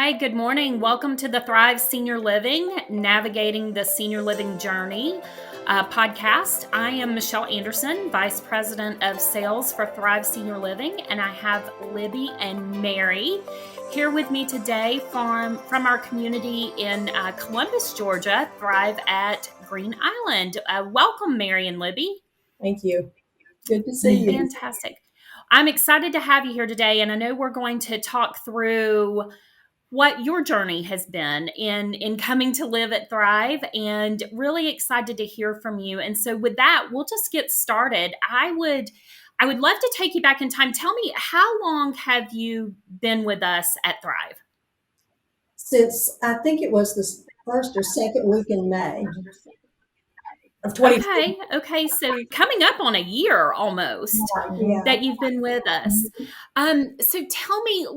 Hi, good morning. Welcome to the Thrive Senior Living, Navigating the Senior Living Journey podcast. I am Michelle Anderson, Vice President of Sales for Thrive Senior Living, and I have Libby and Mary here with me today from our community in Columbus, Georgia, Thrive at Green Island. Welcome, Mary and Libby. Thank you. Good to see you. Fantastic. I'm excited to have you here today, and I know we're going to talk through what your journey has been in coming to live at Thrive, and really excited to hear from you. And so with that, we'll just get started. I would love to take you back in time. Tell me, how long have you been with us at Thrive? Since I think it was the first or second week in May of 2020. Okay. So coming up on a year almost Yeah. that you've been with us. So tell me,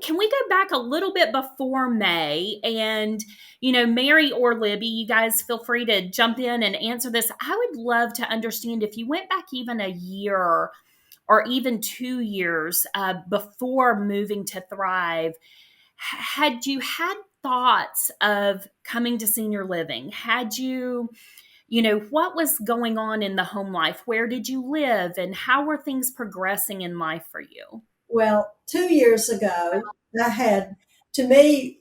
can we go back a little bit before May? And, Mary or Libby, you guys feel free to jump in and answer this. I would love to understand if you went back even a year or even 2 years before moving to Thrive, had you had thoughts of coming to senior living? Had you what was going on in the home life? Where did you live? And how were things progressing in life for you? Well, 2 years ago, to me,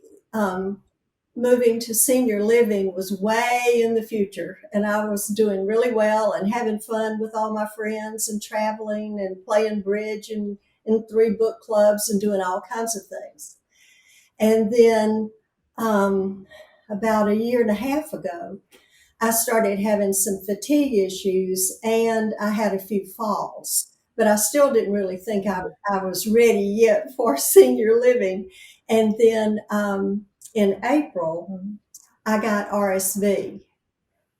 moving to senior living was way in the future. And I was doing really well and having fun with all my friends and traveling and playing bridge and in 3 book clubs and doing all kinds of things. And then about a year and a half ago, I started having some fatigue issues and I had a few falls, but I still didn't really think I was ready yet for senior living. And then in April, I got RSV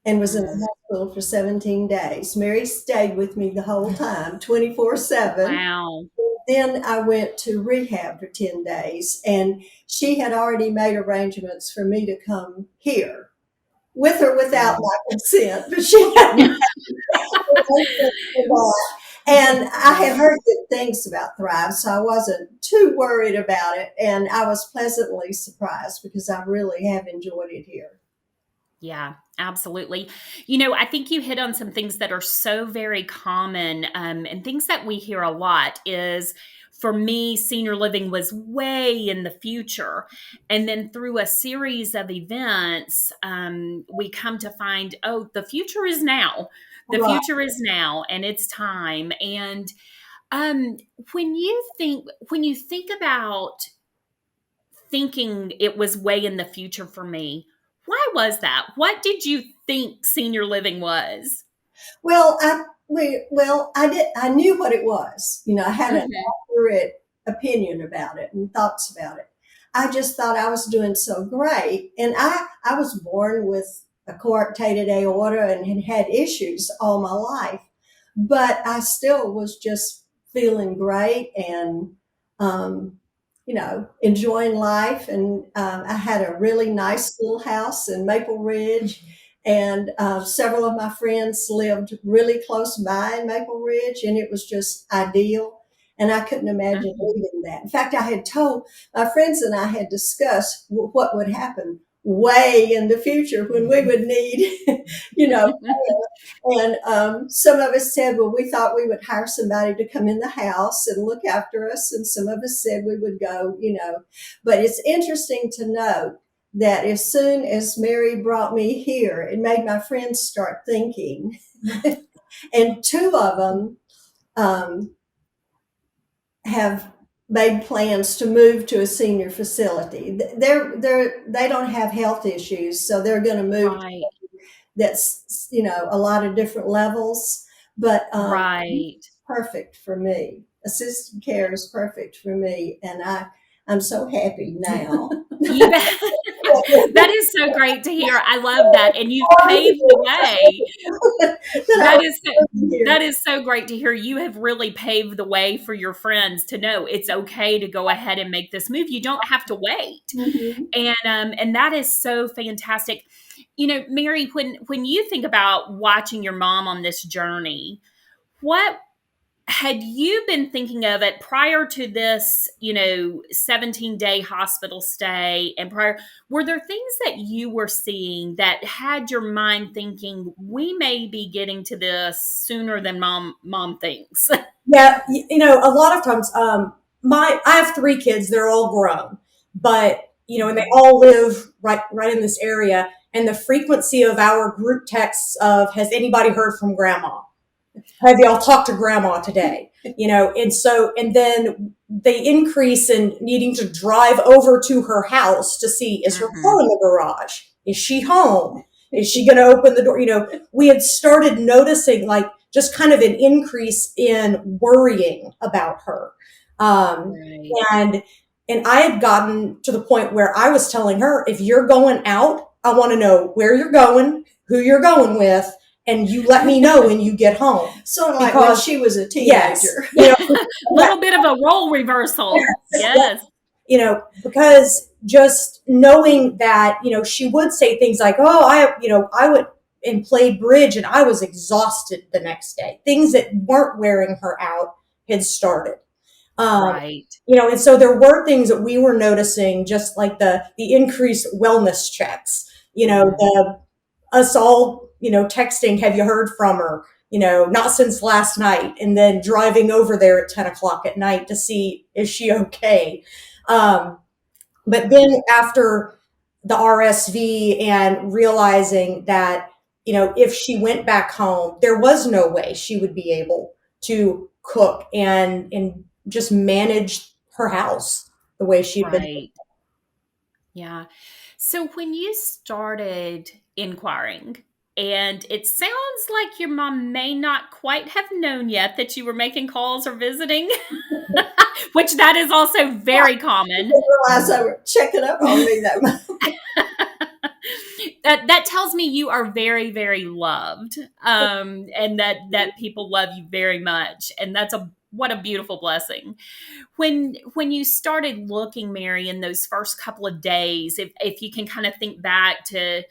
and was in the hospital for 17 days. Mary stayed with me the whole time, 24/7. Wow. Then I went to rehab for 10 days, and she had already made arrangements for me to come here with or without my consent, but she had and I had heard good things about Thrive, so I wasn't too worried about it. And I was pleasantly surprised because I really have enjoyed it here. Yeah, absolutely. I think you hit on some things that are so very common, and things that we hear a lot is, for me, senior living was way in the future. And then through a series of events, we come to find, oh, the future is now. The Right. future is now, and it's time. And when you think about thinking it was way in the future for me, why was that? What did you think senior living was? Well, I knew what it was. I had an accurate opinion about it and thoughts about it. I just thought I was doing so great. And I was born with a coarctated aorta and had issues all my life, but I still was just feeling great and, enjoying life. And I had a really nice little house in Maple Ridge. And several of my friends lived really close by in Maple Ridge, and it was just ideal. And I couldn't imagine leaving that. In fact, I had told my friends and I had discussed what would happen way in the future when we would need, and some of us said, well, we thought we would hire somebody to come in the house and look after us. And some of us said we would go, but it's interesting to note that as soon as Mary brought me here, it made my friends start thinking. And 2 of them have made plans to move to a senior facility. They don't have health issues, so they're going to move. Right. That's, a lot of different levels, but Right. perfect for me. Assisted care is perfect for me, and I'm so happy now. That is so great to hear. I love that. And you've paved the way. That is so great to hear. You have really paved the way for your friends to know it's okay to go ahead and make this move. You don't have to wait. And that is so fantastic. Mary, when you think about watching your mom on this journey, what had you been thinking of it prior to this, 17-day hospital stay and prior, were there things that you were seeing that had your mind thinking we may be getting to this sooner than mom thinks? Yeah, a lot of times, I have three kids. They're all grown, but and they Mhm. all live right in this area. And the frequency of our group texts of "Has anybody heard from Grandma? Have y'all talked to Grandma today?" And then the increase in needing to drive over to her house to see, is her car Mhm. in the garage? Is she home? Is she going to open the door? We had started noticing, like, just kind of an increase in worrying about her. Um, Right. and and I had gotten to the point where I was telling her, if you're going out, I want to know where you're going, who you're going with, and you let me know when you get home. Sort of like when she was a Yes, teenager. Little bit of a role reversal. yes, Yes. because just knowing that, she would say things like, "Oh, I would," and played bridge, and I was exhausted the next day. Things that weren't wearing her out had started. Um, Right. and so there were things that we were noticing, just like the increased wellness checks, Mhm. the us all, texting, "Have you heard from her? Not since last night," and then driving over there at 10 o'clock at night to see, is she okay? Um, but then after the RSV and realizing that, if she went back home, there was no way she would be able to cook and just manage her house the way she'd been. Right. Yeah. So when you started inquiring, and it sounds like your mom may not quite have known yet that you were making calls or visiting, which that is also very I common. didn't realize they were checking up on me that much. That tells me you are very, very loved, and that people love you very much, and that's a what a beautiful blessing. When you started looking, Mary, in those first couple of days, if you can kind of think back to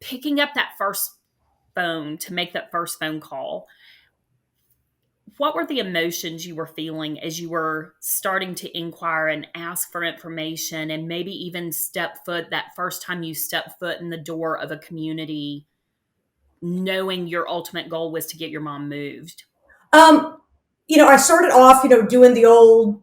picking up that first phone to make that first phone call, what were the emotions you were feeling as you were starting to inquire and ask for information and maybe even step foot that first time you stepped foot in the door of a community, knowing your ultimate goal was to get your mom moved? Um, I started off, doing the old,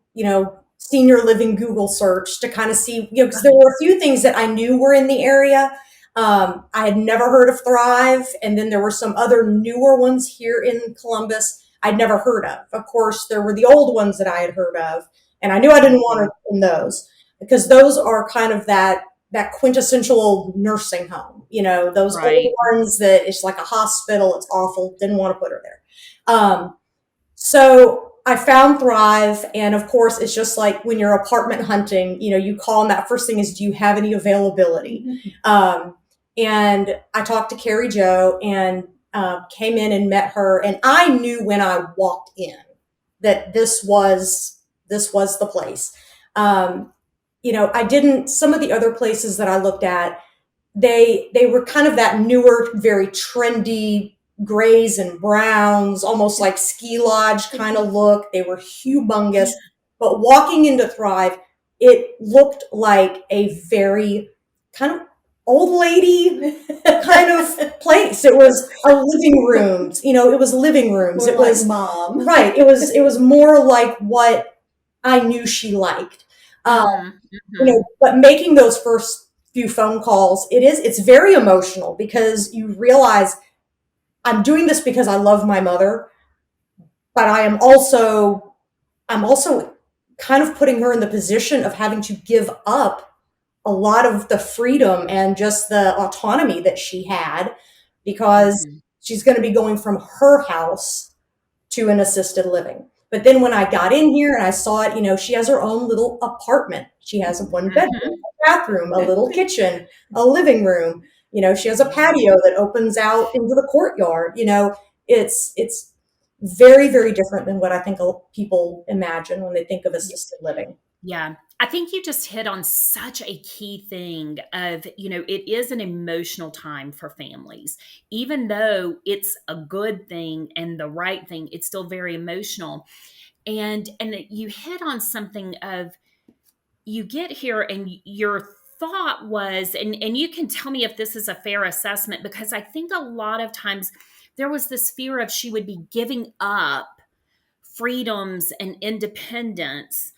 senior living Google search to kind of see, because there were a few things that I knew were in the area. I had never heard of Thrive, and then there were some other newer ones here in Columbus I'd never heard of. Of course, there were the old ones that I had heard of, and I knew I didn't want Mhm. to in those, because those are kind of that quintessential old nursing home. Those old Right. ones that it's like a hospital. It's awful. Didn't want to put her there. So I found Thrive, and of course, it's just like when you're apartment hunting, you call, and that first thing is, "Do you have any availability?" And I talked to Carrie Joe, and came in and met her, and I knew when I walked in that this was the place. I didn't. Some of the other places that I looked at, they were kind of that newer, very trendy grays and browns, almost like ski lodge kind of look. They were humongous. But walking into Thrive, it looked like a very kind of old lady kind of place. It was a living rooms, it was living rooms. More It like was mom. right. It was more like what I knew she liked. Um, Mm, mhm. but making those first few phone calls, it's very emotional, because you realize I'm doing this because I love my mother, but I'm also kind of putting her in the position of having to give up a lot of the freedom and just the autonomy that she had, because Mhm. she's going to be going from her house to an assisted living. But then when I got in here and I saw it, she has her own little apartment. She has a one bedroom, Mhm. a bathroom, a little kitchen, a living room. She has a Yeah. patio that opens out into the courtyard. It's very, very different than what I think people imagine when they think of assisted living. Yeah. I think you just hit on such a key thing of, it is an emotional time for families. Even though it's a good thing and the right thing, it's still very emotional. And you hit on something of, you get here and your thought was, and you can tell me if this is a fair assessment, because I think a lot of times there was this fear of she would be giving up freedoms and independence.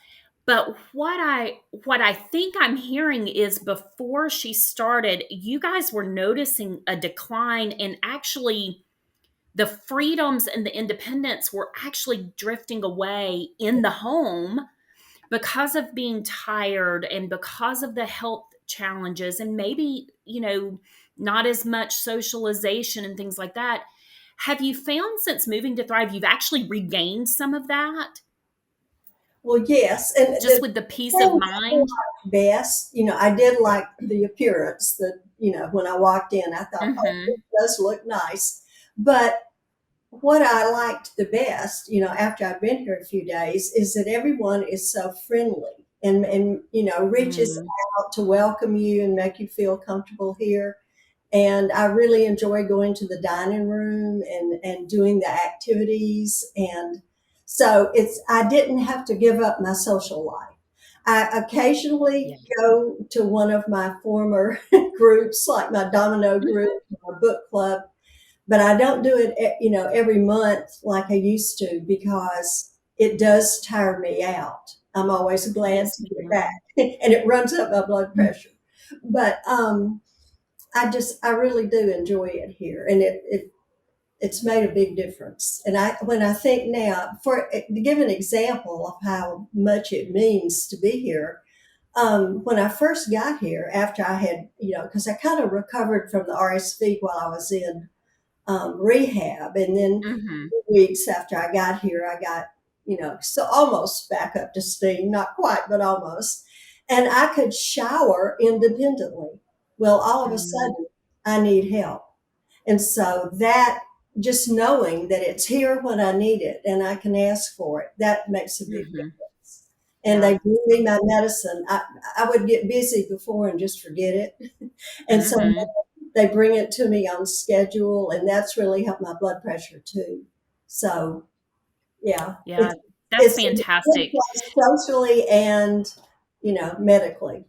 But what I think I'm hearing is, before she started, you guys were noticing a decline, and actually the freedoms and the independence were actually drifting away in the home because of being tired and because of the health challenges, and maybe, not as much socialization and things like that. Have you found, since moving to Thrive, you've actually regained some of that, Well, yes, and just the with the peace of thing I mind? liked best, I did like the appearance. That when I walked in, I thought, oh, this Mhm. does look nice. But what I liked the best, after I've been here a few days, is that everyone is so friendly and reaches Mm. out to welcome you and make you feel comfortable here. And I really enjoy going to the dining room and doing the activities. And so I didn't have to give up my social life. I occasionally Yeah. go to one of my former groups, like my domino group, Mhm. or book club, but I don't do it, every month like I used to, because it does tire me out. I'm always glad Yes, to get ma'am. back, and it runs up my blood pressure. But I really do enjoy it here, and it's made a big difference. And when I think now, to give an example of how much it means to be here, when I first got here, after I had, because I kind of recovered from the RSV while I was in rehab. And then Mhm. 2 weeks after I got here, I got, so almost back up to steam, not quite, but almost. And I could shower independently. Well, all of a Mm. sudden, I need help. And so that, just knowing that it's here when I need it and I can ask for it, that makes a big Mhm. difference. And Yeah. they bring me my medicine. I would get busy before and just forget it. And so Mhm. they bring it to me on schedule, and that's really helped my blood pressure too. So yeah, Yeah. That's it's a good fantastic. place socially and medically.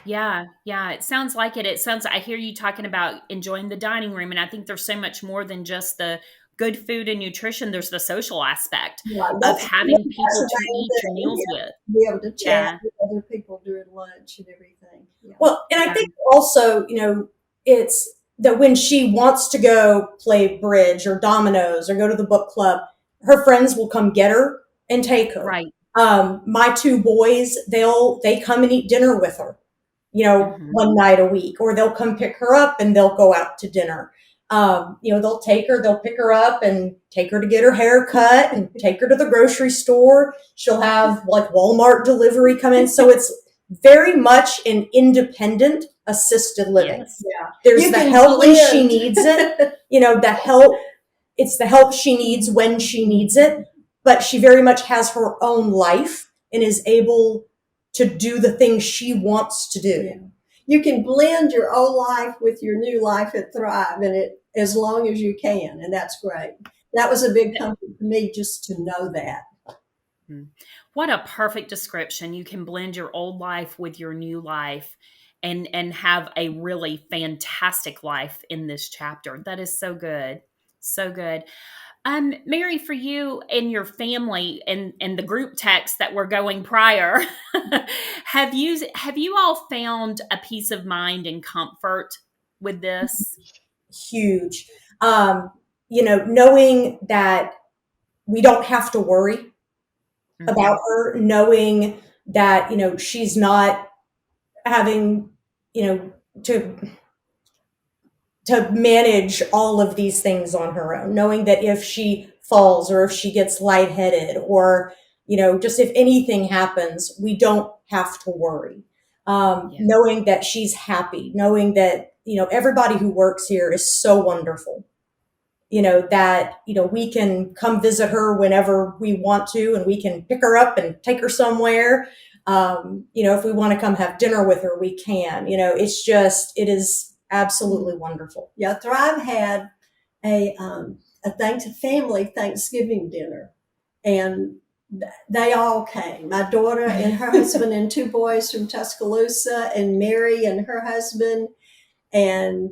Yeah, yeah, it sounds like it. It sounds, I hear you talking about enjoying the dining room, and I think there's so much more than just the good food and nutrition. There's the social aspect Yeah, of yeah, having that's people the to main eat your thing. meals with. Yeah, be able to chat Yeah, with other people during lunch and everything. Yeah. Well, and I yeah. think also, it's that when she wants to go play bridge or dominoes or go to the book club, her friends will come get her and take her. Right. My two boys, they come and eat dinner with her, Mhm. one night a week, or they'll come pick her up and they'll go out to dinner. They'll pick her up and take her to get her hair cut and take her to the grocery store. She'll have like Walmart delivery come in. So it's very much an independent assisted living. Yes. Yeah. There's You the can help when she blend. needs it, the help, it's the help she needs when she needs it, but she very much has her own life and is able to do the things she wants to Yeah. do. You can blend your old life with your new life at Thrive, and it as long as you can, and that's great. That was a big comfort to me, just to know that. Mm. What a perfect description. You can blend your old life with your new life, and have a really fantastic life in this chapter. That is so good. So good. Mary, for you and your family, and the group text that were going prior, have you all found a peace of mind and comfort with this? Huge. Um, Knowing that we don't have to worry about Hmm. her, knowing that, she's not having, you know, to manage all of these things on her own, knowing that if she falls or if she gets lightheaded or, just if anything happens, we don't have to worry. Yeah. Knowing that she's happy, knowing that, everybody who works here is so wonderful, that, we can come visit her whenever we want to and we can pick her up and take her somewhere. If we want to come have dinner with her, we can. It is absolutely wonderful. Yeah, Thrive had a family Thanksgiving dinner, and they all came. My daughter and her husband and two boys from Tuscaloosa, and Mary and her husband, and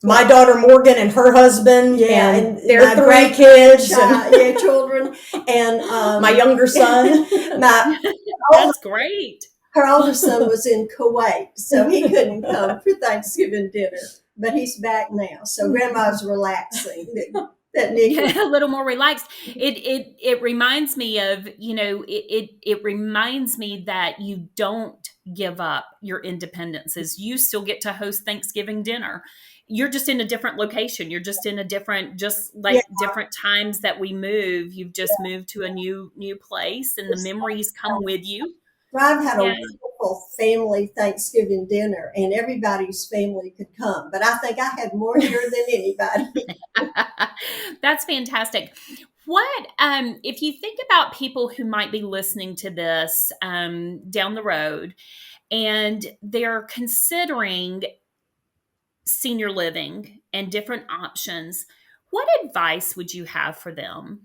my daughter Morgan and her husband, and their three kids, children, and my younger son. That's great. Her older son was in Kuwait, so he couldn't come for Thanksgiving dinner, but he's back now. So Grandma's relaxing. A little more relaxed. It reminds me of, it reminds me that you don't give up your independences. You still get to host Thanksgiving dinner. You're just in a different location. You're just in a different, different times that we move. You've just moved to a new place, and the memories come with you. Thrive had a wonderful family Thanksgiving dinner, and everybody's family could come. But I think I had more here than anybody. That's fantastic. What, if you think about people who might be listening to this down the road, and they're considering senior living and different options, what advice would you have for them?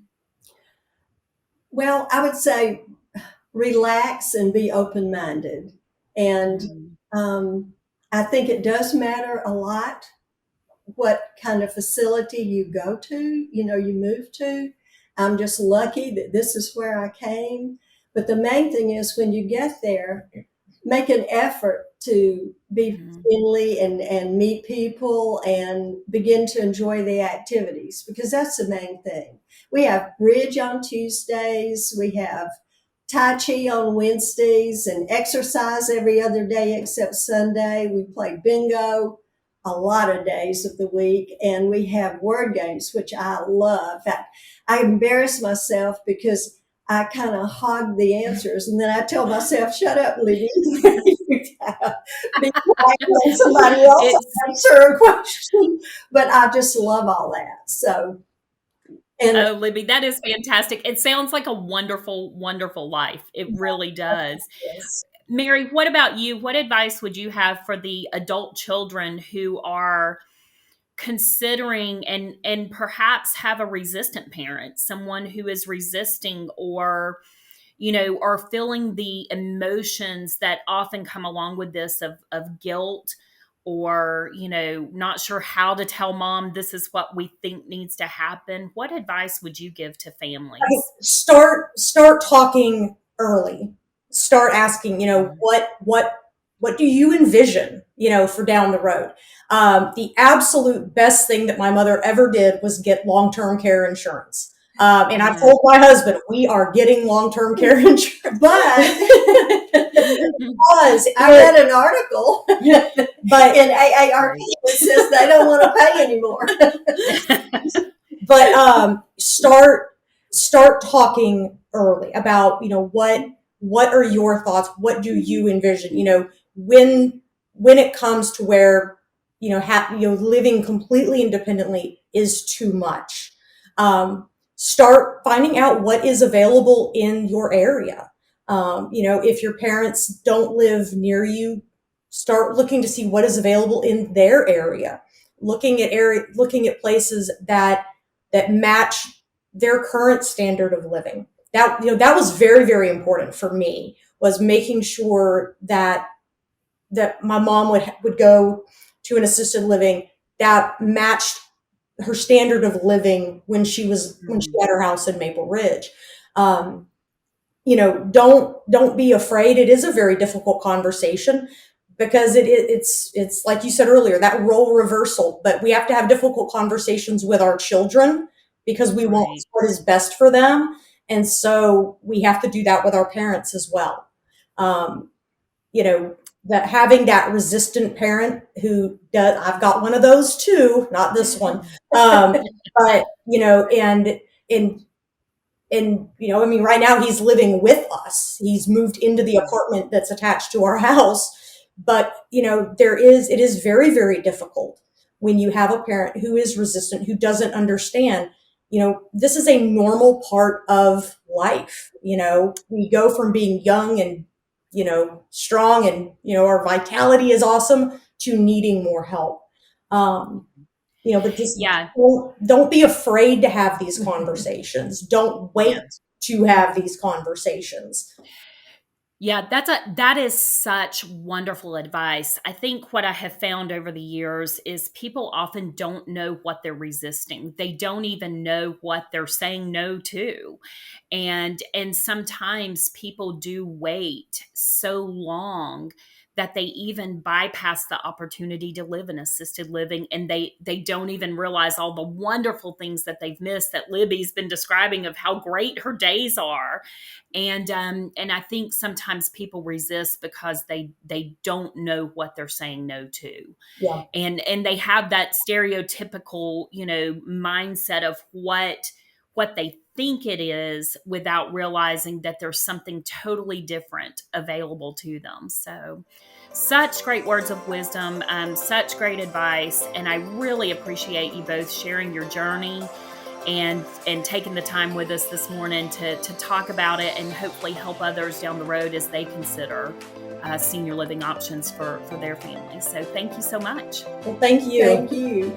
Well, I would say relax and be open-minded. And I think it does matter a lot what kind of facility you go to, you move to. I'm just lucky that this is where I came. But the main thing is when you get there, make an effort to be friendly and meet people and begin to enjoy the activities, because that's the main thing. We have bridge on Tuesdays. We have Tai Chi on Wednesdays and exercise every other day except Sunday. We play bingo a lot of days of the week, and we have word games, which I love. I embarrass myself because I kind of hog the answers, and then I tell myself, shut up, Libby. Be quiet when somebody else answer a question. But I just love all that. So, oh, Libby, that is fantastic. It sounds like a wonderful, wonderful life. It really does. Yes. Mary, what about you? What advice would you have for the adult children who are considering and perhaps have a resistant parent, someone who is resisting or are feeling the emotions that often come along with this of guilt, or, not sure how to tell mom this is what we think needs to happen? What advice would you give to families? Start talking early. Start asking, what do you envision, for down the road? The absolute best thing that my mother ever did was get long-term care insurance. And I told my husband, we are getting long-term care insurance. But I read an article but in AARP that says they don't want to pay anymore. But start talking early about, what are your thoughts? What do you envision? When it comes to where, living completely independently is too much. Start finding out what is available in your area. If your parents don't live near you, start looking to see what is available in their area. Looking at places that match their current standard of living. That was very, very important for me, was making sure that my mom would go to an assisted living that matched her standard of living when she had her house in Maple Ridge. Don't be afraid. It is a very difficult conversation because it's like you said earlier, that role reversal, but we have to have difficult conversations with our children because we want what is best for them. And so we have to do that with our parents as well. That having that resistant parent who does, I've got one of those too, not this one. But, right now he's living with us. He's moved into the apartment that's attached to our house. But, it is very, very difficult when you have a parent who is resistant, who doesn't understand, this is a normal part of life. We go from being young and, strong and, our vitality is awesome to needing more help. But just Yeah. don't be afraid to have these conversations. Don't wait Yeah. to have these conversations. Yeah, that is such wonderful advice. I think what I have found over the years is people often don't know what they're resisting. They don't even know what they're saying no to. And sometimes people do wait so long that they even bypass the opportunity to live in assisted living, and they don't even realize all the wonderful things that they've missed that Libby's been describing of how great her days are. And I think sometimes people resist because they don't know what they're saying no to. Yeah. And they have that stereotypical, mindset of what they think it is without realizing that there's something totally different available to them. So such great words of wisdom, such great advice. And I really appreciate you both sharing your journey and taking the time with us this morning to talk about it and hopefully help others down the road as they consider senior living options for their families. So thank you so much. Well, thank you. Thank you.